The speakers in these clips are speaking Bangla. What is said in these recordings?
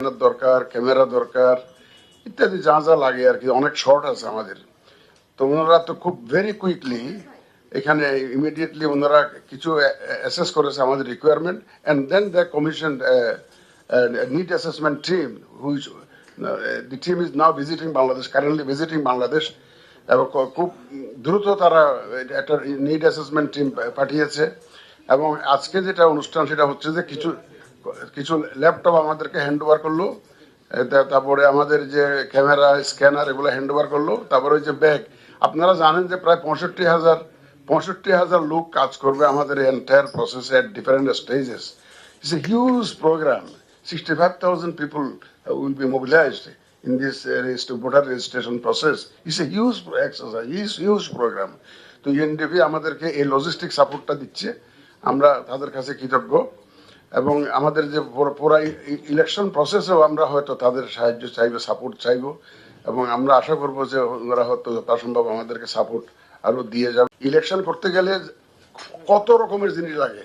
দরকার, ক্যামেরা দরকার, ইত্যাদি যা যা লাগে আর কি, অনেক শর্ট আছে আমাদের। তো ওনারা তো খুব ভেরি কুইকলি এখানে ইমিডিয়েটলি ওনারা কিছু অ্যাসেস করেছে আমাদের requirement, and then the commission need assessment team which the team is now visiting Bangladesh, currently visiting Bangladesh. এবং খুব দ্রুত তারা একটা নিড অ্যাসেসমেন্ট টিম পাঠিয়েছে। এবং আজকে যেটা অনুষ্ঠান সেটা হচ্ছে যে কিছু কিছু ল্যাপটপ আমাদেরকে হ্যান্ড ওভার করলো, তারপরে আমাদের যে ক্যামেরা স্ক্যানার এগুলো হ্যান্ড ওভার করলো, তারপরে ওই যে ব্যাগ। আপনারা জানেন যে প্রায় 65,000 লোক কাজ করবে আমাদের এন্টায়ার প্রসেসে at different stages. It's a huge programme. 65,000 people will be mobilised in this voter registration process. It's a huge exercise, huge program. তো ইউএনডিপি আমাদেরকে এই লজিস্টিক সাপোর্টটা দিচ্ছে, আমরা তাদের কাছে কৃতজ্ঞ। এবং আমাদের যে পুরো ইলেকশন প্রসেসেও আমরা হয়তো তাদের সাহায্য চাইবো, সাপোর্ট চাইবো, এবং আমরা আশা করবো যে ওনারা হয়তো যথাসম্ভব আমাদেরকে সাপোর্ট আরো দিয়ে যাবে। ইলেকশন করতে গেলে কত রকমের জিনিস লাগে,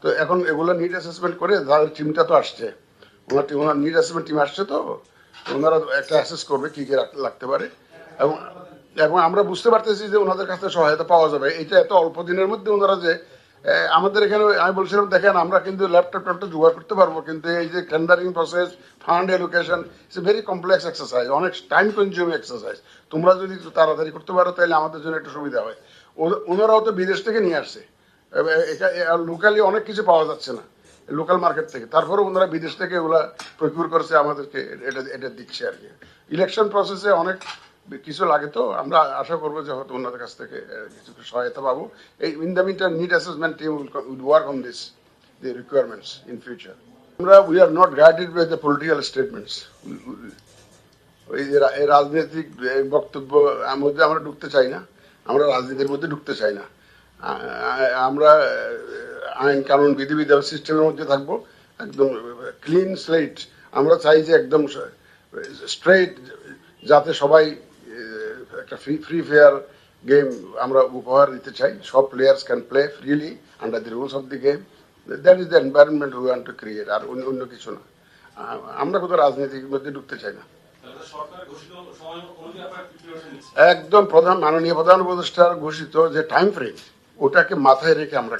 তো এখন এগুলো নিড অ্যাসেসমেন্ট করে তাদের টিমটা তো আসছে, ওনার নিড অ্যাসেসমেন্ট টিম আসছে, তো ওনারা একটা অ্যাসেস করবে কি কি লাগতে পারে। এবং এবং আমরা বুঝতে পারতেছি যে ওনাদের কাছে সহায়তা পাওয়া যাবে। এটা এত অল্প দিনের মধ্যে ওনারা যে আমাদের এখানে, আমি বলছিলাম দেখেন আমরা কিন্তু ল্যাপটপ জোগাড় করতে পারবো, কিন্তু এই যে tendering process, fund allocation, it's a very complex exercise, অনেক টাইম কনজিউমিং এক্সারসাইজ। তোমরা যদি তাড়াতাড়ি করতে পারো তাহলে আমাদের জন্য একটু সুবিধা হয়। ওনারাও তো বিদেশ থেকে নিয়ে আসছে, লোকালি অনেক কিছু পাওয়া যাচ্ছে না লোকাল মার্কেট থেকে, তারপরে ওনারা বিদেশ থেকে এগুলা প্রকিউর করেছে, আমাদেরকে এটা দিচ্ছে আর কি। ইলেকশন প্রসেসে অনেক কিছু লাগে, তো আমরা আশা করবো যে হয়তো ওনাদের কাছ থেকে কিছু সহায়তা পাবো। এই in the meantime need assessment team will work on this the requirements in future. We are not guided by the political statements. ওই রাজনৈতিক বক্তব্য মধ্যে আমরা ঢুকতে চাই না, আমরা রাজনীতির মধ্যে ঢুকতে চাই না। আমরা আইন কানুন বিধিবিধান সিস্টেমের মধ্যে থাকবো, একদম ক্লিন স্লেট। আমরা চাই যে একদম স্ট্রেট, যাতে সবাই একটা ফ্রি ফেয়ার গেম আমরা উপহার দিতে চাই। সব players can play freely under the rules of the game. That is the environment we want to create, আর অন্য কিছু না। আমরা কোথাও রাজনীতির মধ্যে ঢুকতে চাই না। একদম মাননীয় প্রধান উপদেষ্টার ঘোষিত যে টাইম ফ্রেম, ওটাকে মাথায় রেখে আমরা